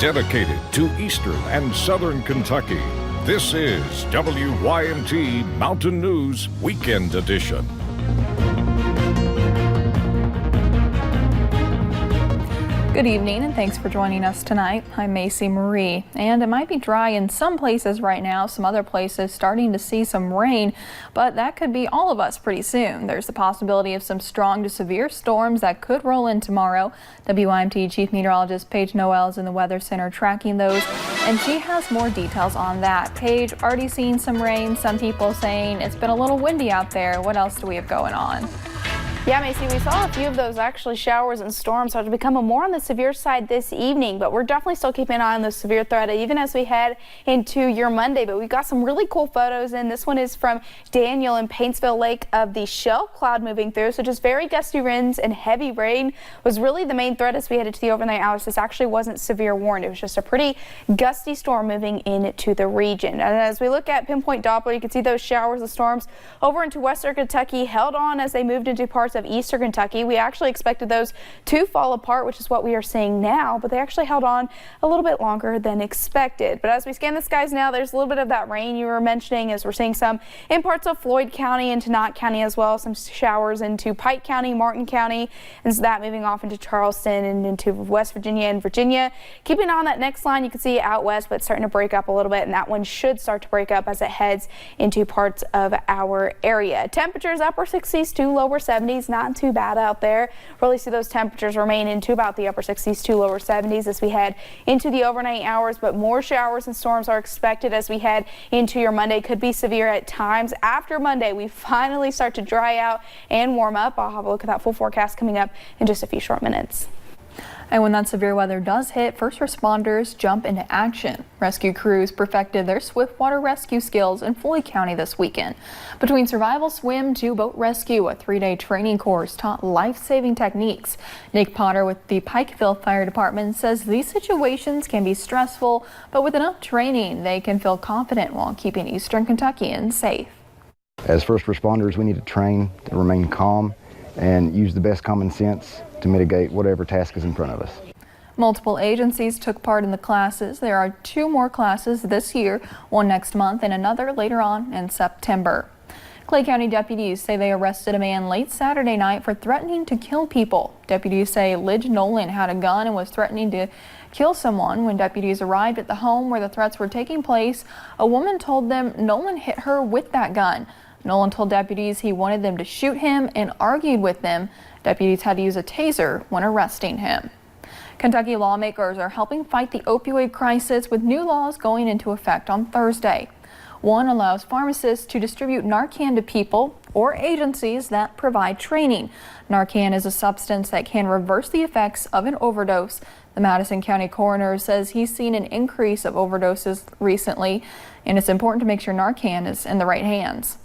dedicated to eastern and southern Kentucky. This is WYMT Mountain News Weekend Edition. Good evening and thanks for joining us tonight. I'm Macy Marie, and it might be dry in some places right now, some other places starting to see some rain, but that could be all of us pretty soon. There's the possibility of some strong to severe storms that could roll in tomorrow. WYMT Chief Meteorologist Paige Noel is in the Weather Center tracking those, and she has more details on that. Paige, already seeing some rain, some people saying it's been a little windy out there. What else do we have going on? Yeah, Macy, we saw a few of those actually showers and storms start to become more on the severe side this evening, but we're definitely still keeping an eye on the severe threat even as we head into your Monday. But we've got some really cool photos, and this one is from Daniel in Paintsville Lake of the shelf cloud moving through. So just very gusty winds and heavy rain was really the main threat as we headed to the overnight hours. This actually wasn't severe warned. It was just a pretty gusty storm moving into the region. And as we look at pinpoint Doppler, you can see those showers and storms over into western Kentucky held on as they moved into parts of eastern Kentucky. We actually expected those to fall apart, which is what we are seeing now, but they actually held on a little bit longer than expected. But as we scan the skies now, there's a little bit of that rain you were mentioning, as we're seeing some in parts of Floyd County into Knott County as well, some showers into Pike County, Martin County, and so that moving off into Charleston and into West Virginia and Virginia. Keeping on that next line, you can see out west, but it's starting to break up a little bit, and that one should start to break up as it heads into parts of our area. Temperatures upper 60s to lower 70s, not too bad out there. Really see those temperatures remain into about the upper 60s to lower 70s as we head into the overnight hours, but more showers and storms are expected as we head into your Monday. Could be severe at times. After Monday, we finally start to dry out and warm up. I'll have a look at that full forecast coming up in just a few short minutes. And when that severe weather does hit, first responders jump into action. Rescue crews perfected their swift water rescue skills in Floyd County this weekend. Between survival swim to boat rescue, a 3-day training course taught life-saving techniques. Nick Potter with the Pikeville Fire Department says these situations can be stressful, but with enough training, they can feel confident while keeping eastern Kentuckians safe. As first responders, we need to train to remain calm and use the best common sense to mitigate whatever task is in front of us. Multiple agencies took part in the classes. There are 2 more classes this year, one next month and another later on in September. Clay County deputies say they arrested a man late Saturday night for threatening to kill people. Deputies say Lidge Nolan had a gun and was threatening to kill someone. When deputies arrived at the home where the threats were taking place, a woman told them Nolan hit her with that gun. Nolan told deputies he wanted them to shoot him and argued with them. Deputies had to use a taser when arresting him. Kentucky lawmakers are helping fight the opioid crisis with new laws going into effect on Thursday. One allows pharmacists to distribute Narcan to people or agencies that provide training. Narcan is a substance that can reverse the effects of an overdose. The Madison County coroner says he's seen an increase of overdoses recently, and it's important to make sure Narcan is in the right hands.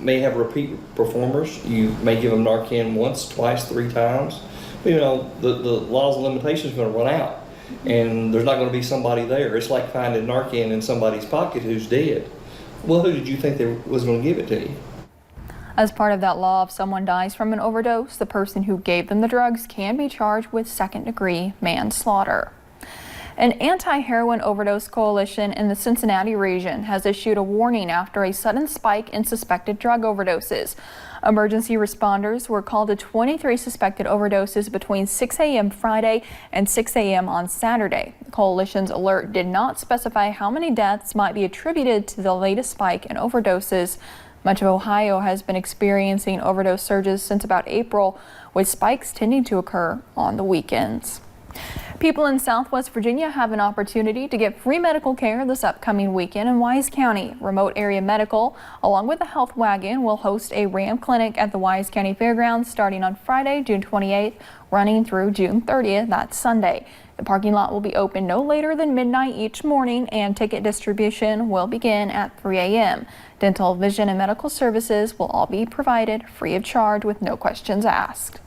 May have repeat performers. You may give them Narcan once, twice, 3 times. But, you know, the laws and limitations are going to run out, and there's not going to be somebody there. It's like finding Narcan in somebody's pocket who's dead. Well, who did you think was going to give it to you? As part of that law, if someone dies from an overdose, the person who gave them the drugs can be charged with second-degree manslaughter. An anti-heroin overdose coalition in the Cincinnati region has issued a warning after a sudden spike in suspected drug overdoses. Emergency responders were called to 23 suspected overdoses between 6 a.m. Friday and 6 a.m. on Saturday. The coalition's alert did not specify how many deaths might be attributed to the latest spike in overdoses. Much of Ohio has been experiencing overdose surges since about April, with spikes tending to occur on the weekends. People in Southwest Virginia have an opportunity to get free medical care this upcoming weekend in Wise County. Remote Area Medical, along with the Health Wagon, will host a RAM clinic at the Wise County Fairgrounds starting on Friday, June 28th, running through June 30th, that's Sunday. The parking lot will be open no later than midnight each morning, and ticket distribution will begin at 3 a.m. Dental, vision, and medical services will all be provided free of charge with no questions asked.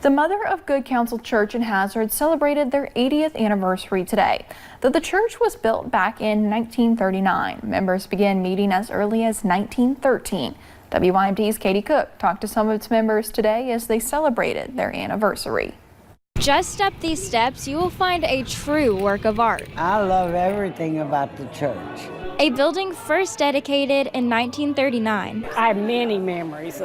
The Mother of Good Counsel Church in Hazard celebrated their 80th anniversary today. Though the church was built back in 1939, members began meeting as early as 1913. WYMT's Katie Cook talked to some of its members today as they celebrated their anniversary. Just up these steps, you will find a true work of art. I love everything about the church. A building first dedicated in 1939. I have many memories.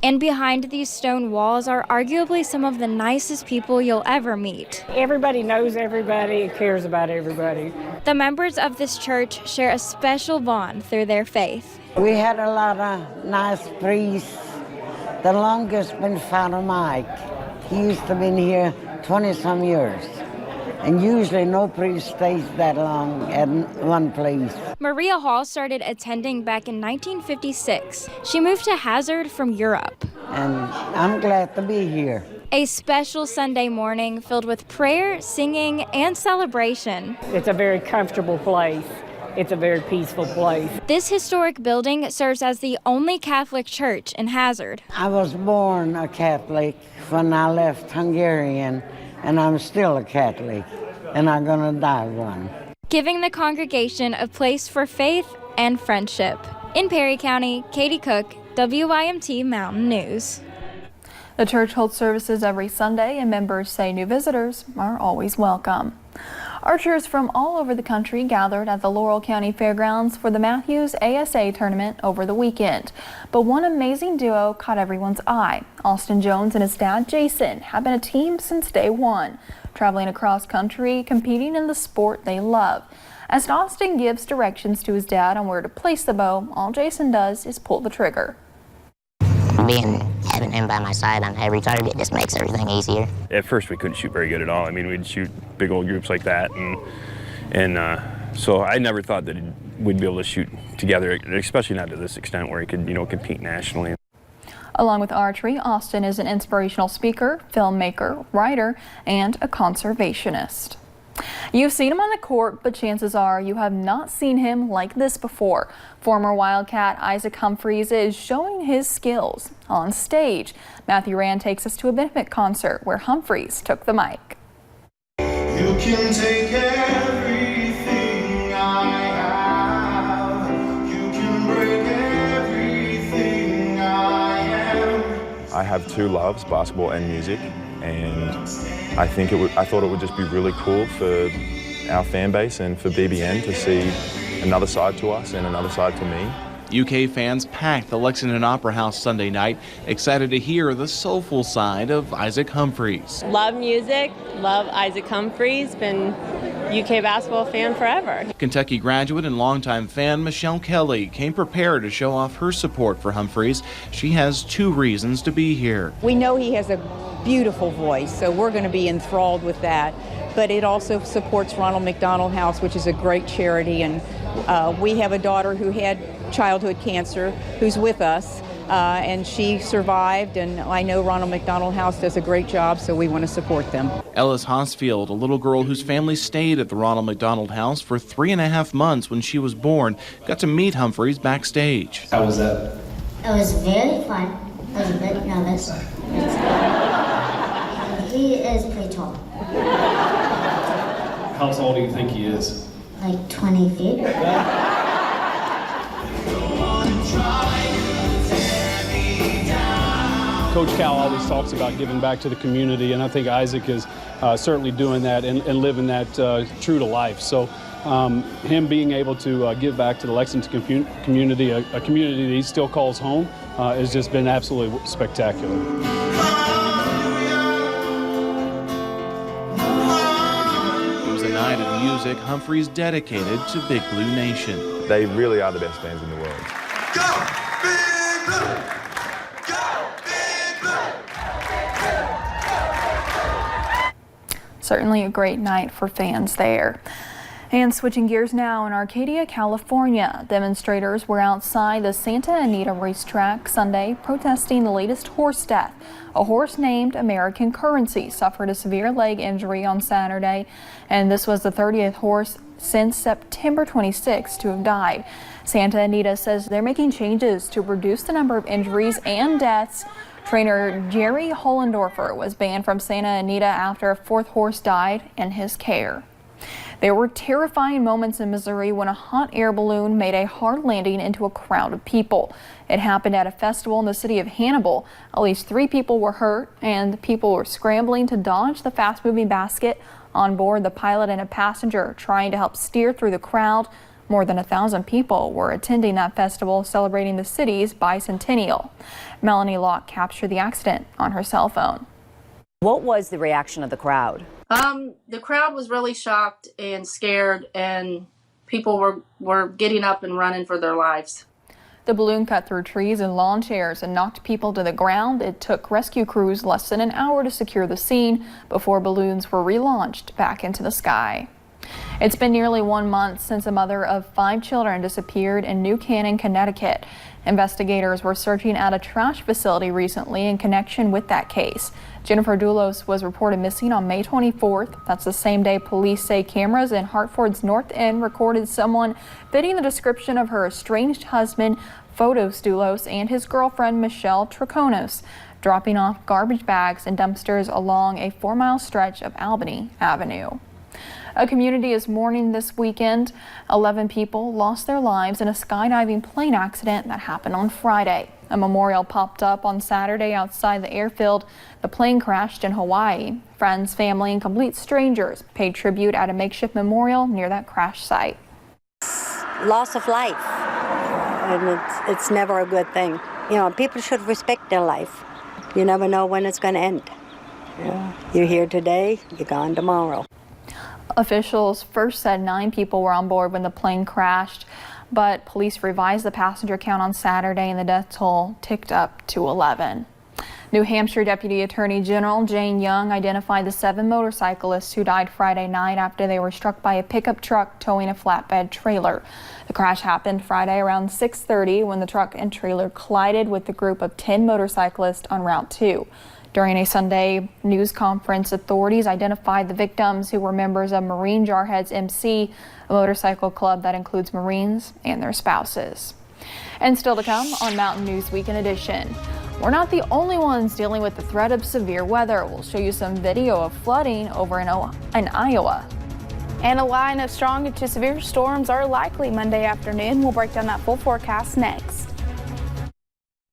And behind these stone walls are arguably some of the nicest people you'll ever meet. Everybody knows everybody and cares about everybody. The members of this church share a special bond through their faith. We had a lot of nice priests. The longest been Father Mike. He used to been here 20-some years. And usually no priest stays that long at one place. Maria Hall started attending back in 1956. She moved to Hazard from Europe. And I'm glad to be here. A special Sunday morning filled with prayer, singing, and celebration. It's a very comfortable place. It's a very peaceful place. This historic building serves as the only Catholic church in Hazard. I was born a Catholic when I left Hungarian, and I'm still a Catholic, and I'm gonna die one. Giving the congregation a place for faith and friendship. In Perry County, Katie Cook, WYMT Mountain News. The church holds services every Sunday, and members say new visitors are always welcome. Archers from all over the country gathered at the Laurel County Fairgrounds for the Matthews ASA tournament over the weekend. But one amazing duo caught everyone's eye. Austin Jones and his dad, Jason, have been a team since day one, traveling across country, competing in the sport they love. As Austin gives directions to his dad on where to place the bow, all Jason does is pull the trigger. Having him by my side on every target just makes everything easier. At first we couldn't shoot very good at all. I mean, we'd shoot big old groups like that, and so I never thought that we'd be able to shoot together, especially not to this extent where he could, compete nationally. Along with archery, Austin is an inspirational speaker, filmmaker, writer, and a conservationist. You've seen him on the court, but chances are you have not seen him like this before. Former Wildcat Isaac Humphries is showing his skills on stage. Matthew Rand takes us to a benefit concert where Humphries took the mic. You can take everything I have. You can break everything I am. I have two loves, basketball and music, and I thought it would just be really cool for our fan base and for BBN to see another side to us and another side to me. UK fans packed the Lexington Opera House Sunday night, excited to hear the soulful side of Isaac Humphries. Love music, love Isaac Humphries, been UK basketball fan forever. Kentucky graduate and longtime fan Michelle Kelly came prepared to show off her support for Humphries. She has two reasons to be here. We know he has a beautiful voice, so we're going to be enthralled with that. But it also supports Ronald McDonald House, which is a great charity, and we have a daughter who had childhood cancer who's with us, and she survived, and I know Ronald McDonald House does a great job, so we want to support them. Ellis Hosfield, a little girl whose family stayed at the Ronald McDonald House for 3.5 months when she was born, got to meet Humphries backstage. How was that? It was very fun. I was a bit nervous. He is pretty tall. How tall do you think he is? Like 20 feet. Coach Cal always talks about giving back to the community, and I think Isaac is certainly doing that and living that true to life. So him being able to give back to the Lexington community, a community that he still calls home, has just been absolutely spectacular. It was a night of music Humphries dedicated to Big Blue Nation. They really are the best fans in the world. Go, Big Blue! Go, Big Blue! Certainly a great night for fans there. And switching gears now, in Arcadia, California, demonstrators were outside the Santa Anita racetrack Sunday protesting the latest horse death. A horse named American Currency suffered a severe leg injury on Saturday, and this was the 30th horse since September 26 to have died. Santa Anita says they're making changes to reduce the number of injuries and deaths. Trainer Jerry Hollendorfer was banned from Santa Anita after a fourth horse died in his care. There were terrifying moments in Missouri when a hot air balloon made a hard landing into a crowd of people. It happened at a festival in the city of Hannibal. At least 3 people were hurt, and people were scrambling to dodge the fast-moving basket. On board, the pilot and a passenger trying to help steer through the crowd. More than 1,000 people were attending that festival celebrating the city's bicentennial. Melanie Locke captured the accident on her cell phone. What was the reaction of the crowd? The crowd was really shocked and scared, and people were getting up and running for their lives. The balloon cut through trees and lawn chairs and knocked people to the ground. It took rescue crews less than an hour to secure the scene before balloons were relaunched back into the sky. It's been nearly 1 month since a mother of 5 children disappeared in New Canaan, Connecticut. Investigators were searching at a trash facility recently in connection with that case. Jennifer Doulos was reported missing on May 24th. That's the same day police say cameras in Hartford's North End recorded someone fitting the description of her estranged husband, Fotis Doulos, and his girlfriend, Michelle Troconis, dropping off garbage bags and dumpsters along a 4-mile stretch of Albany Avenue. A community is mourning this weekend. 11 people lost their lives in a skydiving plane accident that happened on Friday. A memorial popped up on Saturday outside the airfield. The plane crashed in Hawaii. Friends, family, and complete strangers paid tribute at a makeshift memorial near that crash site. Loss of life, and it's never a good thing. You know, people should respect their life. You never know when it's going to end. You're here today, you're gone tomorrow. Officials first said 9 people were on board when the plane crashed, but police revised the passenger count on Saturday and the death toll ticked up to 11. New Hampshire Deputy Attorney General Jane Young identified the 7 motorcyclists who died Friday night after they were struck by a pickup truck towing a flatbed trailer. The crash happened Friday around 6:30 when the truck and trailer collided with the group of 10 motorcyclists on Route 2. During a Sunday news conference, authorities identified the victims who were members of Marine Jarheads MC, a motorcycle club that includes Marines and their spouses. And still to come on Mountain News Weekend Edition. We're not the only ones dealing with the threat of severe weather. We'll show you some video of flooding over in Iowa. And a line of strong to severe storms are likely Monday afternoon. We'll break down that full forecast next.